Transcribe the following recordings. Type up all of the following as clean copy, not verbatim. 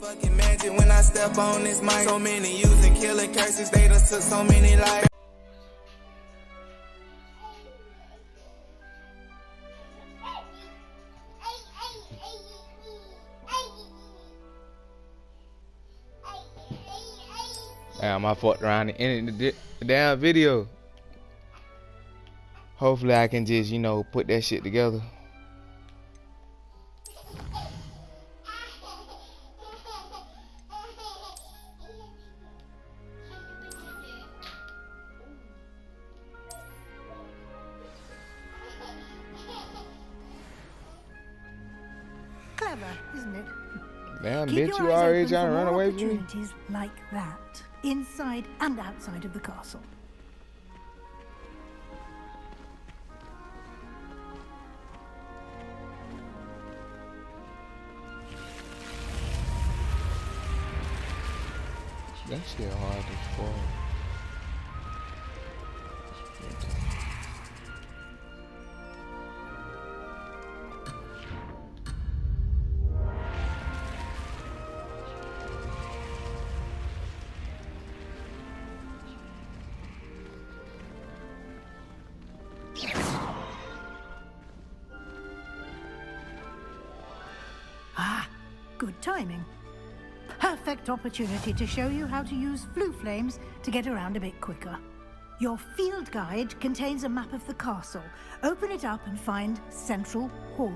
Fucking magic when I step on this mic. So many using killer curses, they done took so many lives. Damn, I fucked around and ended the damn video. Hopefully I can just, you know, put that shit together. Clever, isn't it? Damn, Keep bitch, your you eyes already open trying to for run more away from me? opportunities like that, inside and outside of the castle. That shit hard as fuck. Ah, good timing. Perfect opportunity to show you how to use flue flames to get around a bit quicker. Your field guide contains a map of the castle. Open it up and find Central Hall.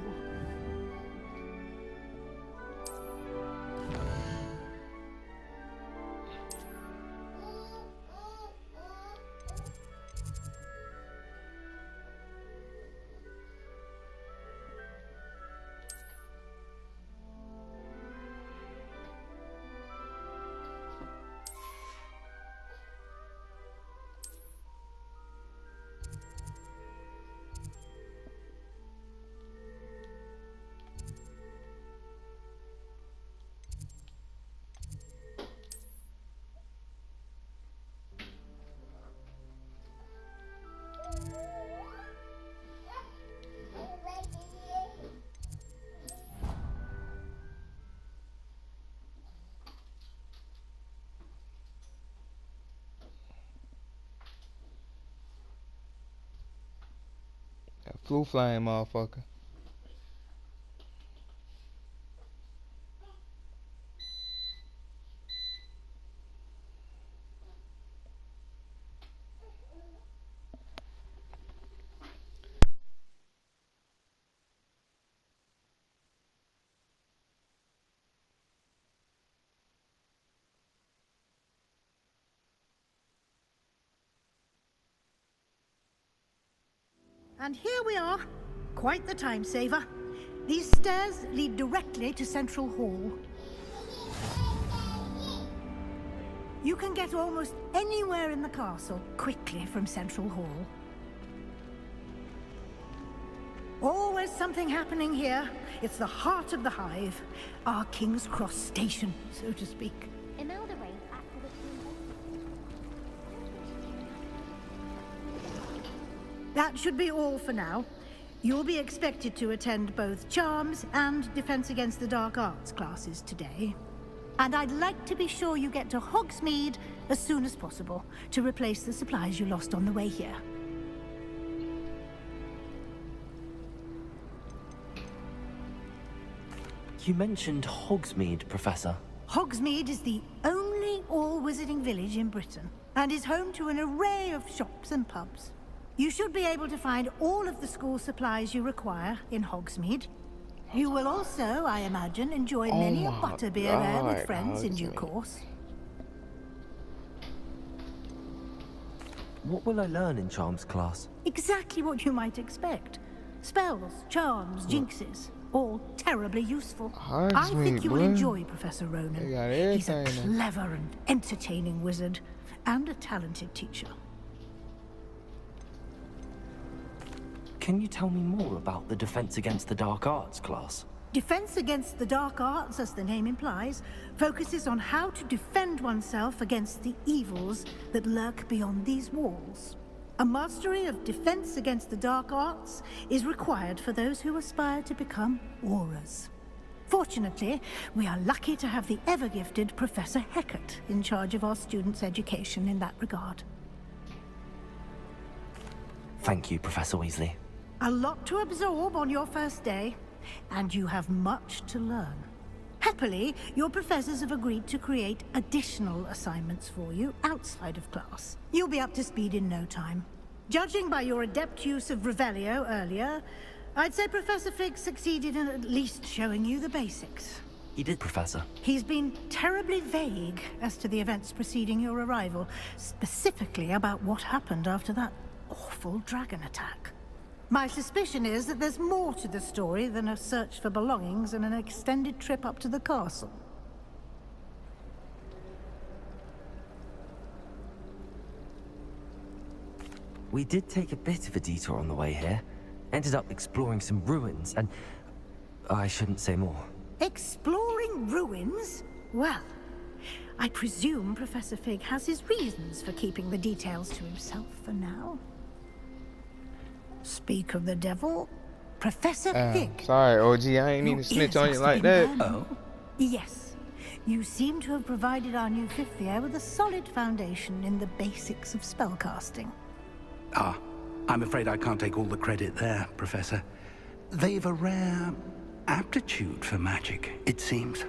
That flue flame motherfucker. And here we are. Quite the time saver. These stairs lead directly to Central Hall. You can get almost anywhere in the castle quickly from Central Hall. Always something happening here. It's the heart of the hive. Our King's Cross station, so to speak. That should be all for now. You'll be expected to attend both Charms and Defense Against the Dark Arts classes today. And I'd like to be sure you get to Hogsmeade as soon as possible to replace the supplies you lost on the way here. You mentioned Hogsmeade, Professor. Hogsmeade is the only all-wizarding village in Britain and is home to an array of shops and pubs. You should be able to find all of the school supplies you require in Hogsmeade. You will also, I imagine, enjoy many a butterbeer there with friends in due course. What will I learn in Charms class? Exactly what you might expect. Spells, charms, jinxes, all terribly useful. I think you will enjoy Professor Ronan. He's a clever and entertaining wizard, and a talented teacher. Can you tell me more about the Defense Against the Dark Arts class? Defense Against the Dark Arts, as the name implies, focuses on how to defend oneself against the evils that lurk beyond these walls. A mastery of Defense Against the Dark Arts is required for those who aspire to become Aurors. Fortunately, we are lucky to have the ever-gifted Professor Hecat in charge of our students' education in that regard. Thank you, Professor Weasley. A lot to absorb on your first day, and you have much to learn. Happily, your professors have agreed to create additional assignments for you outside of class. You'll be up to speed in no time. Judging by your adept use of Revelio earlier, I'd say Professor Fig succeeded in at least showing you the basics. He did, Professor. He's been terribly vague as to the events preceding your arrival, specifically about what happened after that awful dragon attack. My suspicion is that there's more to the story than a search for belongings and an extended trip up to the castle. We did take a bit of a detour on the way here. Ended up exploring some ruins, and I shouldn't say more. Exploring ruins? Well, I presume Professor Fig has his reasons for keeping the details to himself for now. Speak of the devil, Professor Fig. Sorry, OG, I ain't mean to snitch on you like that. Oh? Yes. You seem to have provided our new fifth year with a solid foundation in the basics of spellcasting. Ah, I'm afraid I can't take all the credit there, Professor. They've a rare aptitude for magic, it seems.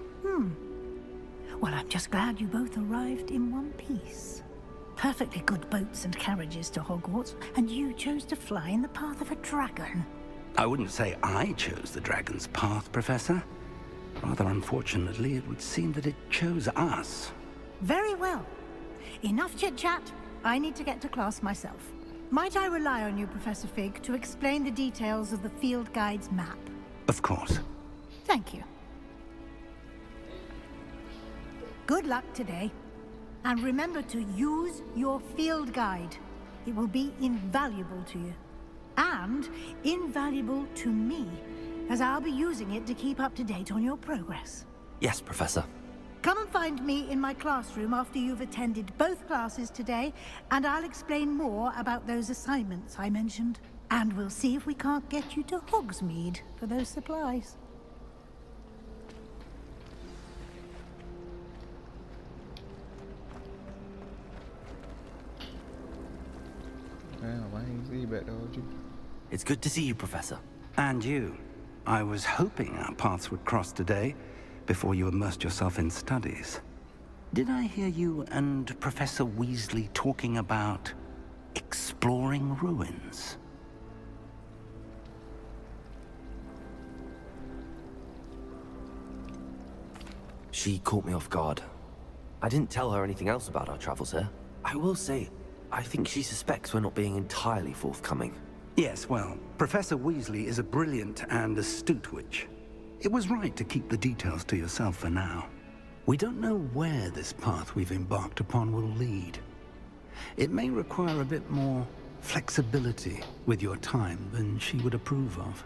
Well, I'm just glad you both arrived in one piece. Perfectly good boats and carriages to Hogwarts, and you chose to fly in the path of a dragon. I wouldn't say I chose the dragon's path, Professor. Rather unfortunately, it would seem that it chose us. Very well. Enough chit-chat. I need to get to class myself. Might I rely on you, Professor Fig, to explain the details of the field guide's map? Of course. Thank you. Good luck today. And remember to use your field guide. It will be invaluable to you. And invaluable to me, as I'll be using it to keep up to date on your progress. Yes, Professor. Come and find me in my classroom after you've attended both classes today, and I'll explain more about those assignments I mentioned. And we'll see if we can't get you to Hogsmeade for those supplies. Damn, I ain't see you back there, OG. It's good to see you, Professor. And you. I was hoping our paths would cross today, before you immersed yourself in studies. Did I hear you and Professor Weasley talking about exploring ruins? She caught me off guard. I didn't tell her anything else about our travels here. I will say, I think she suspects we're not being entirely forthcoming. Yes, well, Professor Weasley is a brilliant and astute witch. It was right to keep the details to yourself for now. We don't know where this path we've embarked upon will lead. It may require a bit more flexibility with your time than she would approve of.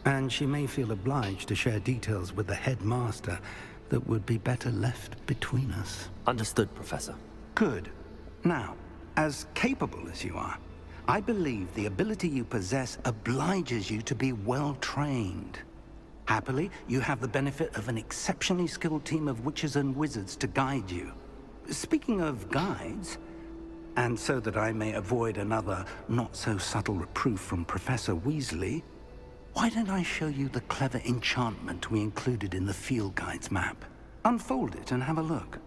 And she may feel obliged to share details with the headmaster that would be better left between us. Understood, Professor. Good. Now, as capable as you are, I believe the ability you possess obliges you to be well trained. Happily, you have the benefit of an exceptionally skilled team of witches and wizards to guide you. Speaking of guides, and so that I may avoid another not-so-subtle reproof from Professor Weasley, why don't I show you the clever enchantment we included in the field guide's map? Unfold it and have a look.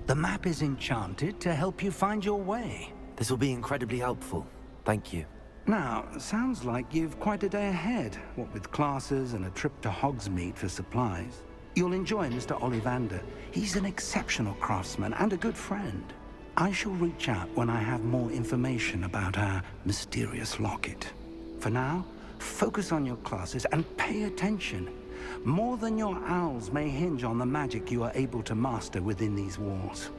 The map is enchanted to help you find your way. This will be incredibly helpful. Thank you. Now, sounds like you've quite a day ahead, what with classes and a trip to Hogsmeade for supplies. You'll enjoy Mr. Ollivander. He's an exceptional craftsman and a good friend. I shall reach out when I have more information about our mysterious locket. For now, focus on your classes and pay attention. More than your owls may hinge on the magic you are able to master within these walls.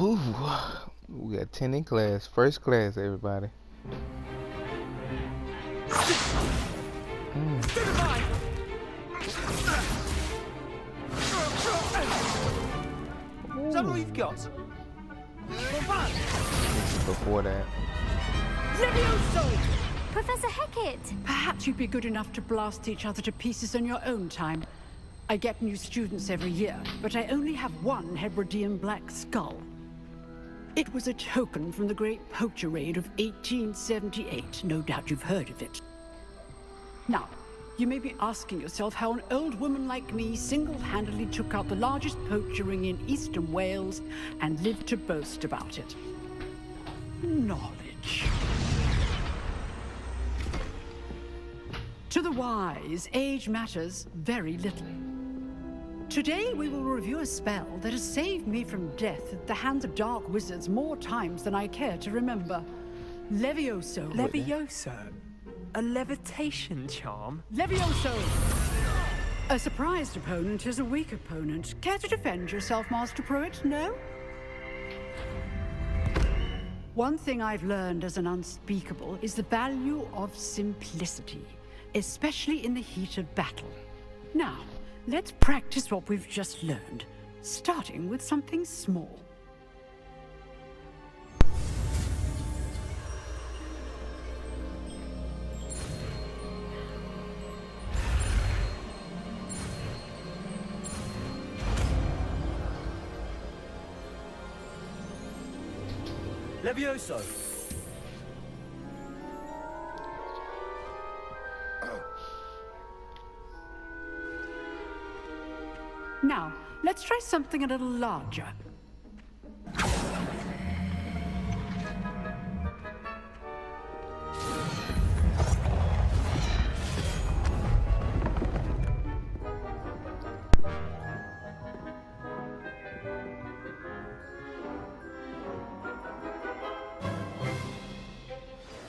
Ooh, we got 10 in class. First class, everybody. Is that all you've got? Before that. Levioso! Professor Hecat! Perhaps you'd be good enough to blast each other to pieces in your own time. I get new students every year, but I only have one Hebridean black skull. It was a token from the Great Poacher Raid of 1878. No doubt you've heard of it. Now, you may be asking yourself how an old woman like me single-handedly took out the largest poacher ring in eastern Wales and lived to boast about it. Knowledge. To the wise, age matters very little. Today we will review a spell that has saved me from death at the hands of dark wizards more times than I care to remember. Levioso. Levioso? A levitation charm? Levioso! A surprised opponent is a weak opponent. Care to defend yourself, Master Pruitt? No? One thing I've learned as an unspeakable is the value of simplicity, especially in the heat of battle. Now, let's practice what we've just learned, starting with something small. Levioso! Now, let's try something a little larger.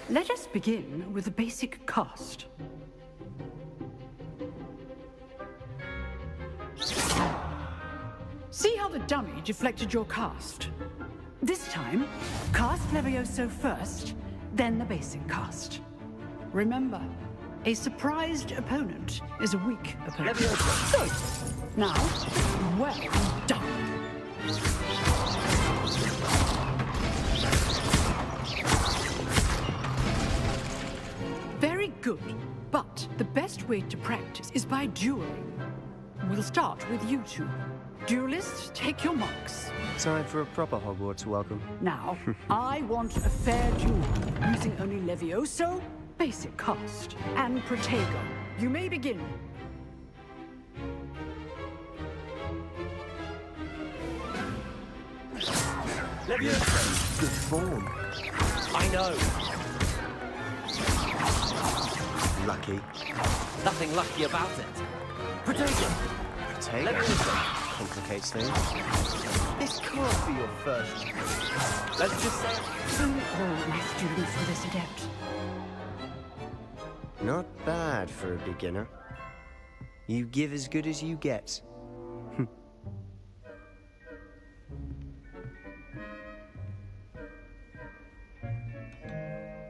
Let us begin with the basic cast. See how the dummy deflected your cast? This time, cast Levioso first, then the basic cast. Remember, a surprised opponent is a weak opponent. Levioso! Good. Now, well done. Very good, but the best way to practice is by dueling. We'll start with you two. Duelists, take your marks. Time for a proper Hogwarts welcome. Now, I want a fair duel, using only Levioso, basic cast, and Protego. You may begin. Levioso! Good form. I know. Lucky. Nothing lucky about it. Protego! Levioso! Complicates things. This can't be your first. Let's just say... So all my students were this adept. Not bad for a beginner. You give as good as you get.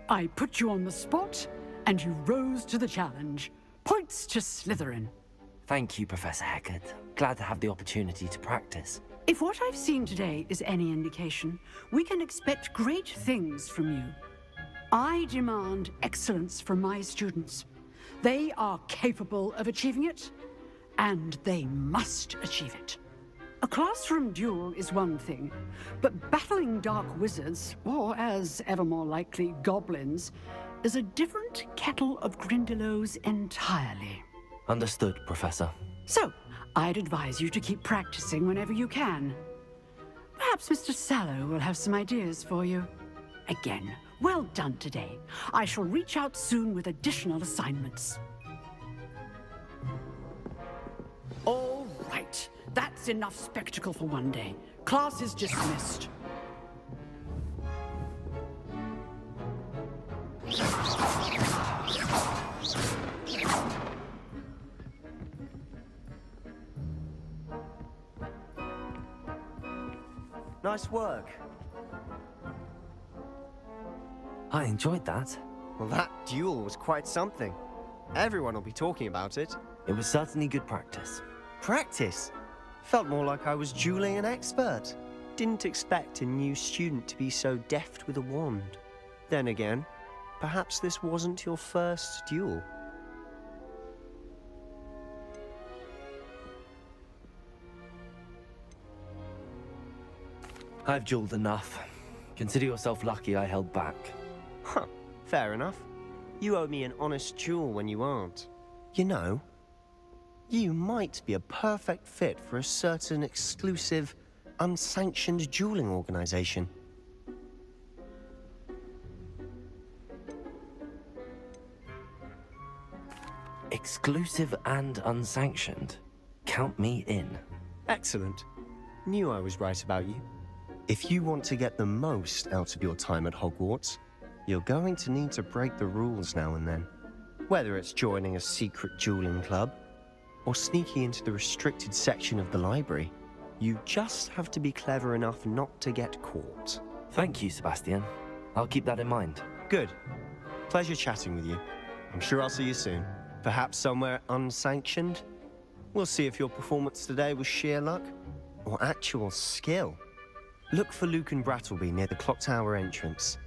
I put you on the spot, and you rose to the challenge. Points to Slytherin. Thank you, Professor Hecat. Glad to have the opportunity to practice. If what I've seen today is any indication, we can expect great things from you. I demand excellence from my students. They are capable of achieving it, and they must achieve it. A classroom duel is one thing, but battling dark wizards, or as ever more likely, goblins, is a different kettle of Grindylows entirely. Understood, Professor. So, I'd advise you to keep practicing whenever you can. Perhaps Mr. Sallow will have some ideas for you. Again, well done today. I shall reach out soon with additional assignments. All right, that's enough spectacle for one day. Class is dismissed. Nice work. I enjoyed that. Well, that duel was quite something. Everyone will be talking about it. It was certainly good practice. Practice? Felt more like I was dueling an expert. Didn't expect a new student to be so deft with a wand. Then again, perhaps this wasn't your first duel. I've dueled enough. Consider yourself lucky I held back. Huh, fair enough. You owe me an honest duel when you aren't. You know, you might be a perfect fit for a certain exclusive, unsanctioned dueling organization. Exclusive and unsanctioned. Count me in. Excellent. Knew I was right about you. If you want to get the most out of your time at Hogwarts, you're going to need to break the rules now and then. Whether it's joining a secret dueling club, or sneaking into the restricted section of the library, you just have to be clever enough not to get caught. Thank you, Sebastian. I'll keep that in mind. Good. Pleasure chatting with you. I'm sure I'll see you soon. Perhaps somewhere unsanctioned? We'll see if your performance today was sheer luck, or actual skill. Look for Luke and Brattleby near the clock tower entrance.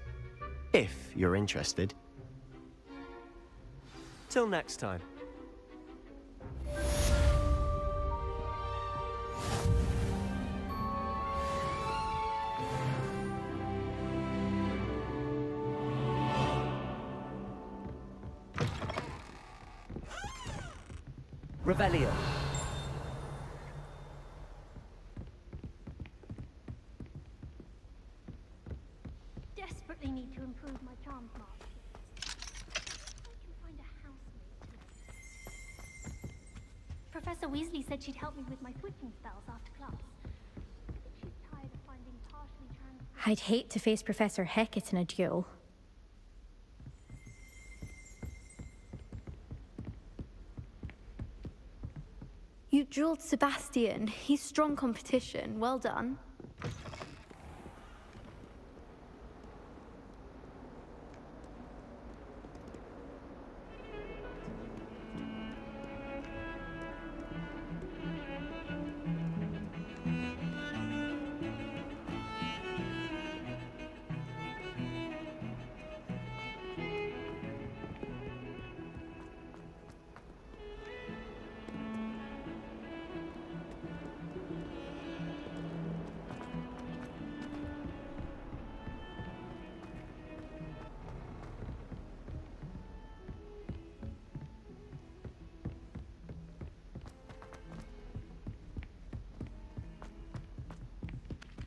If you're interested. Till next time. Revelio. Desperately need to improve my charms mark. I can find a housemate. Professor Weasley said she'd help me with my switching spells after class. She's tired of finding partially trans. I'd hate to face Professor Hecat in a duel. You dueled Sebastian. He's strong competition. Well done.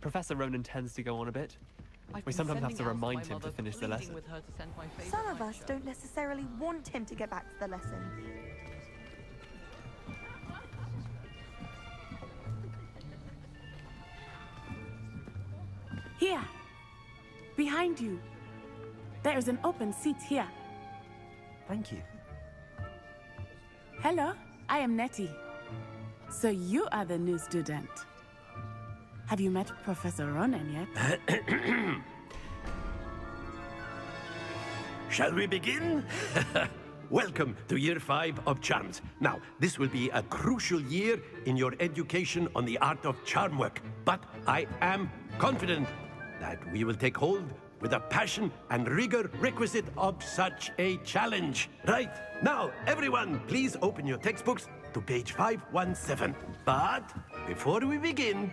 Professor Ronan tends to go on a bit. We sometimes have to remind him to finish the lesson. Some of us don't necessarily want him to get back to the lesson. Here! Behind you! There's an open seat here. Thank you. Hello, I am Nettie. So you are the new student. Have you met Professor Ronan yet? Shall we begin? Welcome to Year 5 of Charms. Now, this will be a crucial year in your education on the art of charm work, but I am confident that we will take hold with the passion and rigor requisite of such a challenge. Right, now, everyone, please open your textbooks to page 517. But before we begin,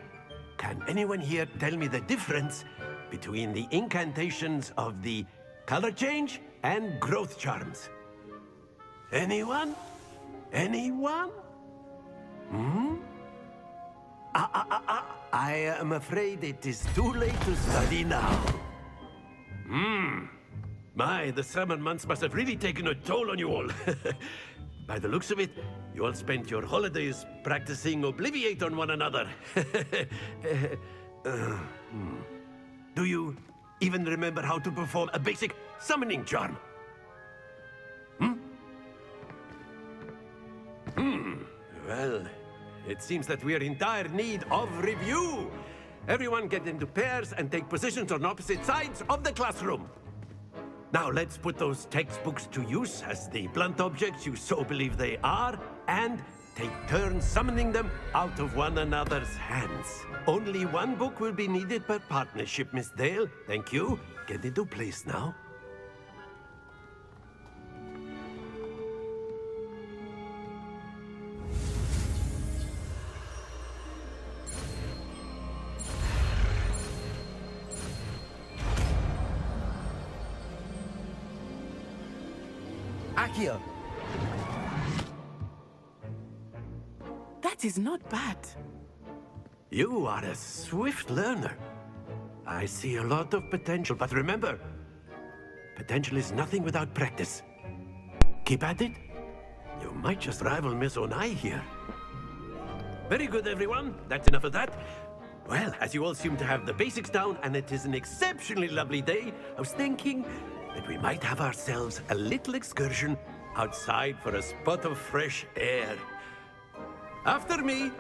can anyone here tell me the difference between the incantations of the color change and growth charms? Anyone? Anyone? I am afraid it is too late to study now. My, the summer months must have really taken a toll on you all. By the looks of it, you all spent your holidays practicing Obliviate on one another. Do you even remember how to perform a basic summoning charm? Well, it seems that we are in dire need of review. everyone get into pairs and take positions on opposite sides of the classroom. Now let's put those textbooks to use as the blunt objects you so believe they are, and take turns summoning them out of one another's hands. Only one book will be needed per partnership, Miss Dale. Thank you. Get into place now. Accio. That is not bad. You are a swift learner. I see a lot of potential, but remember, potential is nothing without practice. Keep at it. You might just rival Miss Onai here. Very good, everyone. That's enough of that. Well, as you all seem to have the basics down, and it is an exceptionally lovely day, I was thinking that we might have ourselves a little excursion outside for a spot of fresh air. After me.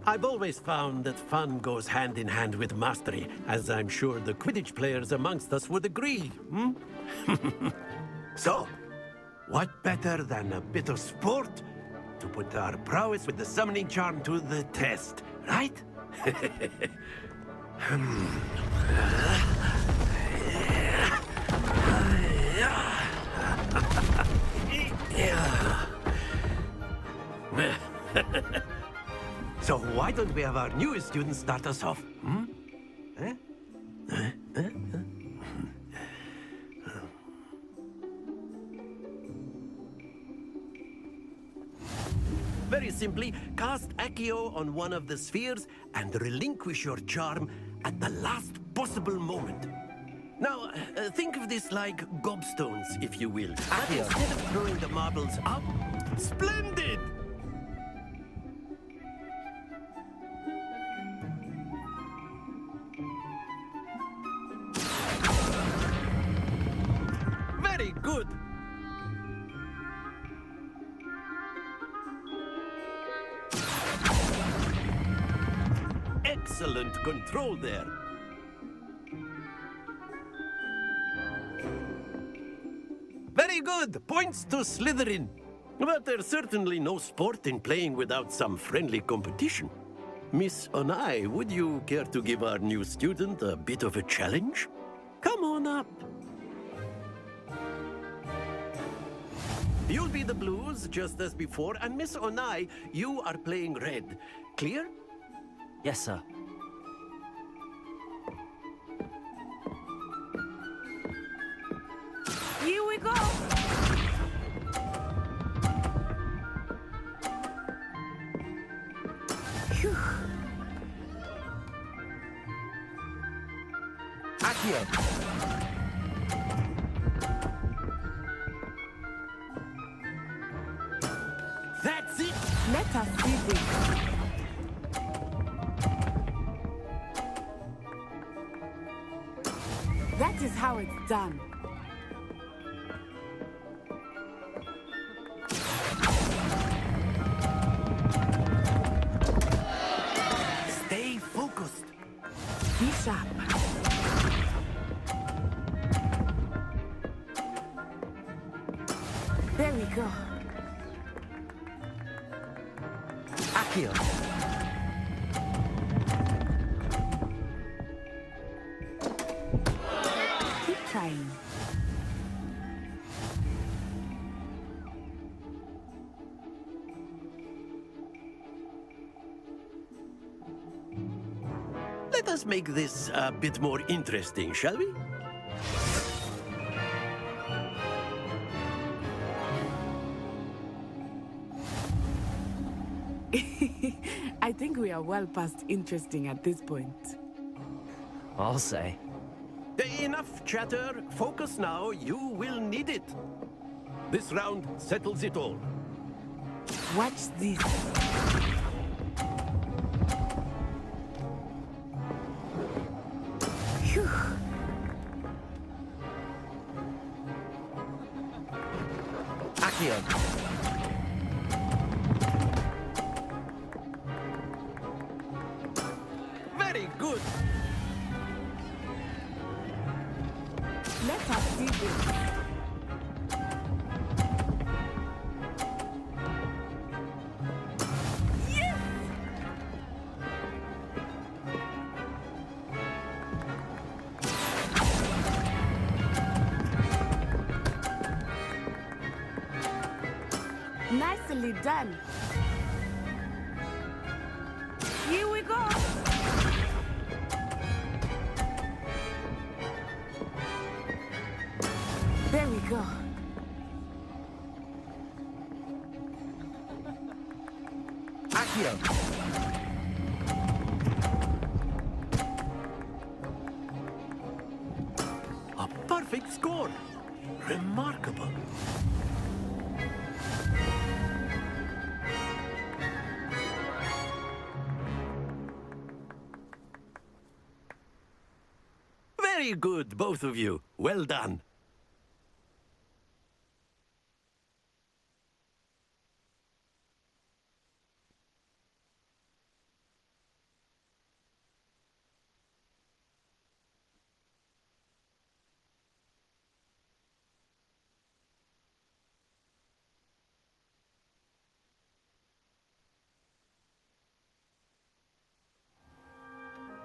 I've always found that fun goes hand in hand with mastery, as I'm sure the Quidditch players amongst us would agree, hmm? So, what better than a bit of sport to put our prowess with the summoning charm to the test, right? So why don't we have our newest student start us off? Hmm? Very simply, cast Accio on one of the spheres and relinquish your charm at the last possible moment. Now, think of this like gobstones, if you will. But instead of throwing the marbles up, splendid! Very good! Excellent control there. Very good! Points to Slytherin. But there's certainly no sport in playing without some friendly competition. Miss Onai, would you care to give our new student a bit of a challenge? Come on up. You'll be the blues, just as before, and Miss Onai, you are playing red. Clear? Yes, sir. Here we go! Phew. Accio. That's it! Let us see this. That is how it's done. Stay focused. Be sharp. There we go. Accio. Keep trying. Let us make this a bit more interesting, shall we? I think we are well past interesting at this point. I'll say. Enough chatter. Focus now. You will need it. This round settles it all. Watch this. Phew. Accio. Very good. Let us see this. Yes! Nicely done. Here we go. There we go. Accio. A perfect score. Remarkable. Very good, both of you. Well done.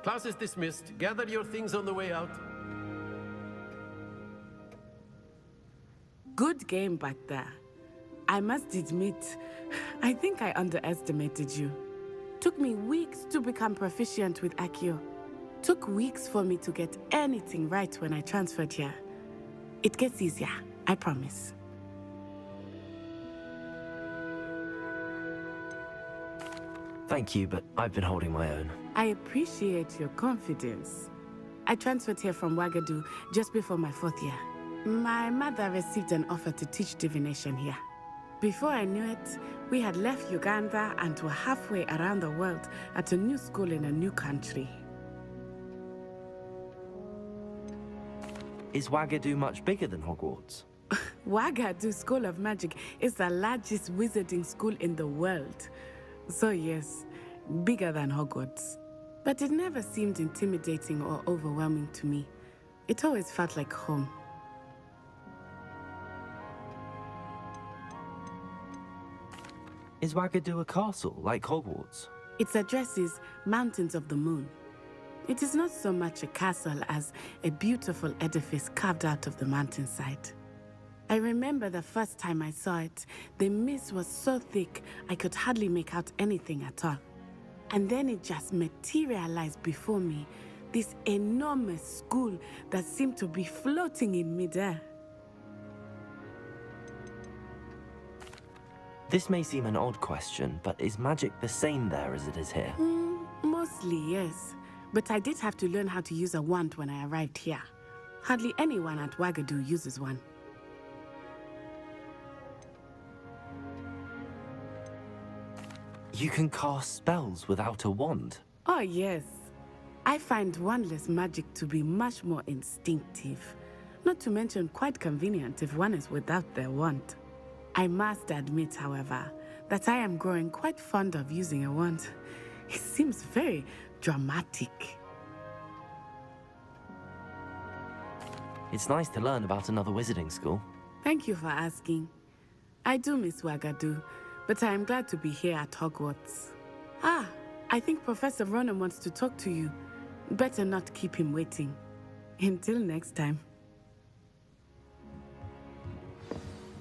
Class is dismissed. Gather your things on the way out. Good game back there. I must admit, I think I underestimated you. Took me weeks to become proficient with Accio. Took weeks for me to get anything right when I transferred here. It gets easier, I promise. Thank you, but I've been holding my own. I appreciate your confidence. I transferred here from Wagadu just before my 4th year. My mother received an offer to teach divination here. Before I knew it, we had left Uganda and were halfway around the world at a new school in a new country. Is Wagadu much bigger than Hogwarts? Wagadu School of Magic is the largest wizarding school in the world. So yes, bigger than Hogwarts. But it never seemed intimidating or overwhelming to me. It always felt like home. Is Wagadu a castle, like Hogwarts? Its address is Mountains of the Moon. It is not so much a castle as a beautiful edifice carved out of the mountainside. I remember the first time I saw it, the mist was so thick I could hardly make out anything at all. And then it just materialized before me, this enormous school that seemed to be floating in midair. This may seem an odd question, but is magic the same there as it is here? Mostly, yes. But I did have to learn how to use a wand when I arrived here. Hardly anyone at Wagadu uses one. You can cast spells without a wand? Oh, yes. I find wandless magic to be much more instinctive. Not to mention quite convenient if one is without their wand. I must admit, however, that I am growing quite fond of using a wand. It seems very dramatic. It's nice to learn about another wizarding school. Thank you for asking. I do miss Wagadu, but I am glad to be here at Hogwarts. Ah, I think Professor Ronan wants to talk to you. Better not keep him waiting. Until next time.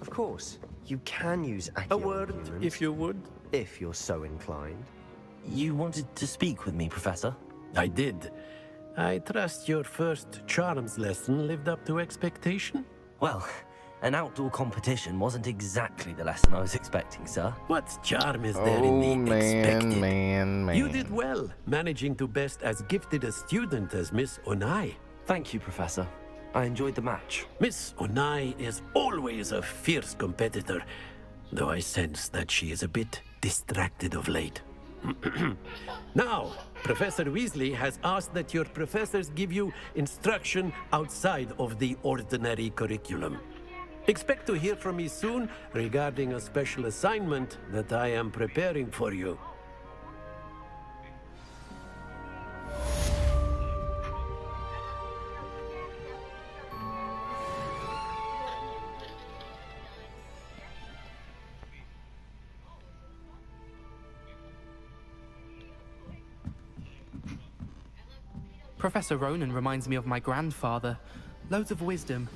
Of course, you can use Accio. A word, if you would. If you're so inclined. You wanted to speak with me, Professor? I did. I trust your first charms lesson lived up to expectation? Well, an outdoor competition wasn't exactly the lesson I was expecting, sir. What charm is there in the expected? Man. You did well, managing to best as gifted a student as Miss Onai. Thank you, Professor. I enjoyed the match. Miss Onai is always a fierce competitor, though I sense that she is a bit distracted of late. Now, Professor Weasley has asked that your professors give you instruction outside of the ordinary curriculum. Expect to hear from me soon regarding a special assignment that I am preparing for you. Professor Ronan reminds me of my grandfather. Loads of wisdom,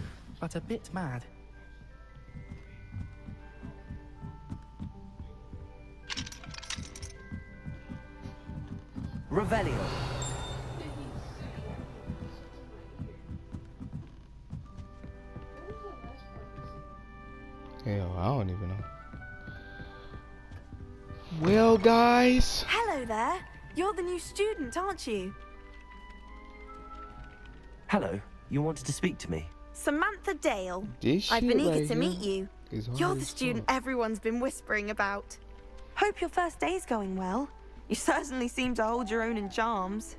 but a bit mad. Revelio. Hell, I don't even know. Well, guys. Hello there. You're the new student, aren't you? Hello. You wanted to speak to me? Samantha Dale. This I've been shit eager right to meet here you. is hard You're the as student fuck. everyone's been whispering about. Hope your first day's going well. You certainly seem to hold your own in charms.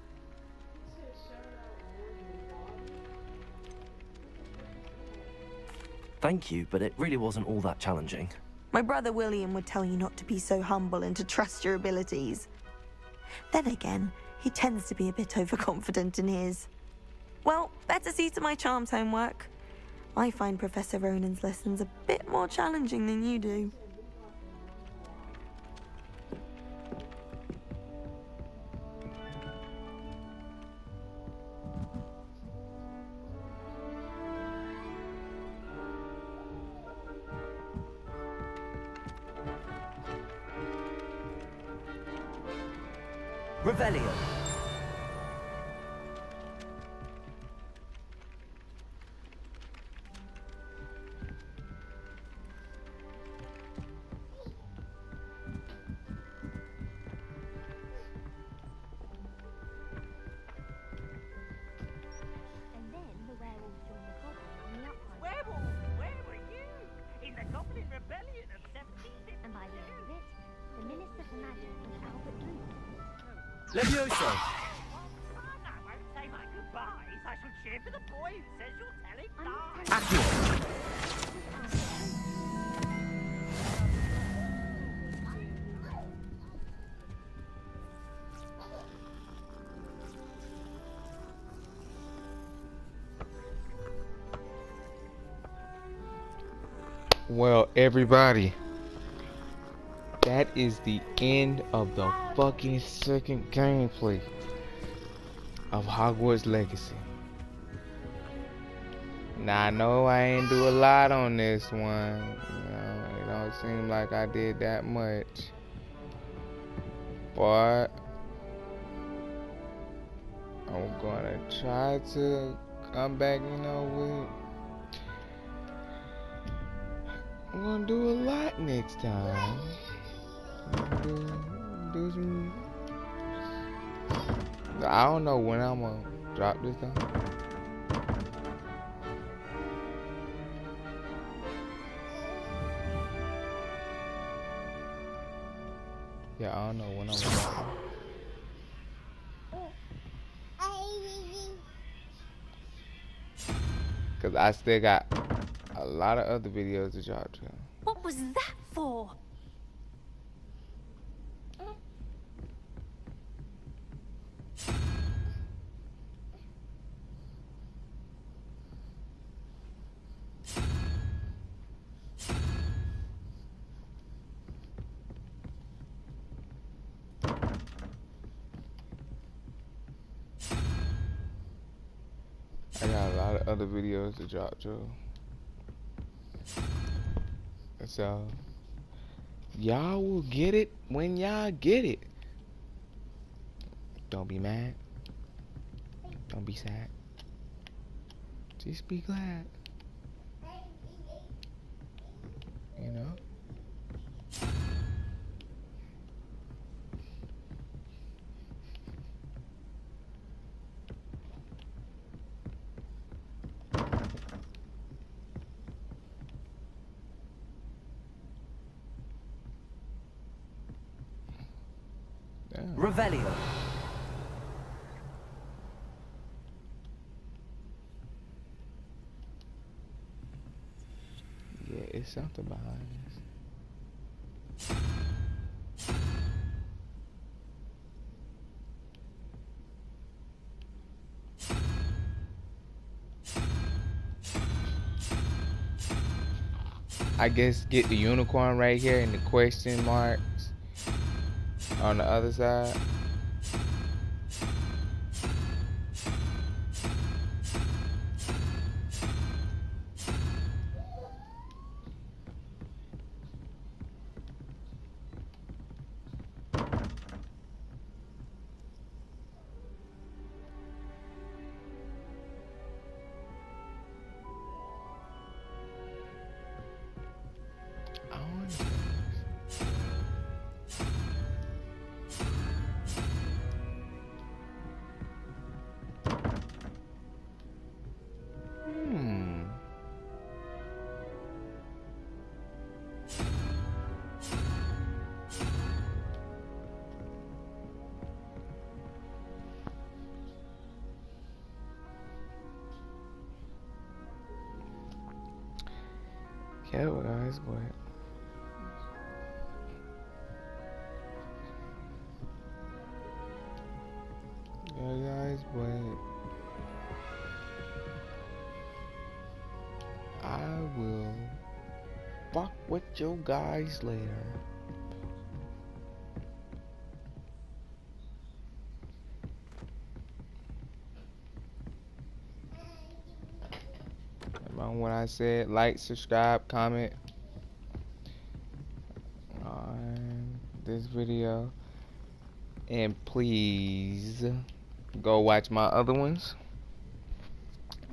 Thank you, but it really wasn't all that challenging. My brother William would tell you not to be so humble and to trust your abilities. Then again, he tends to be a bit overconfident in his. Well, better see to my charms homework. I find Professor Ronan's lessons a bit more challenging than you do. Revelio. And then the werewolves joined the goblin on the outside. Werewolves, where were you? In the Goblin Rebellion of 1752. And by the end of it, the Minister for Magic was Albert Bloom. Levioso! I won't say my goodbyes. I shall cheer for the boy who says you're telling lies. Well, everybody, that is the end of the fucking second gameplay of Hogwarts Legacy. Now, I know I ain't do a lot on this one. You know, it don't seem like I did that much. But I'm gonna try to come back, you know, with I'm gonna do a lot next time. Do some. I don't know when I'm gonna drop this down. Yeah, I don't know when I'm gonna drop it. Cause I still got a lot of other videos to drop too. What was that for? I got a lot of other videos to drop too. So y'all will get it when y'all get it. Don't be mad. Don't be sad. Just be glad. You know? Damn. Revelio. Yeah, it's something behind this. I guess get the unicorn right here and the question marks on the other side. Yeah, guys, but I will fuck with you guys later. Remember when I said like, subscribe, comment on this video, and please go watch my other ones,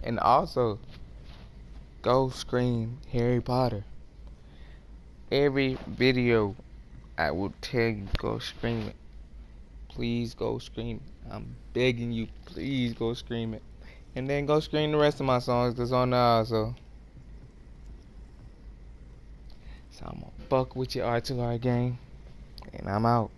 and also go scream Harry Potter. Every video I will tell you, go scream it. Please go scream it. I'm begging you, please go scream it. And then go scream the rest of my songs that's on there also. So I'm gonna fuck with your R2R game, and I'm out.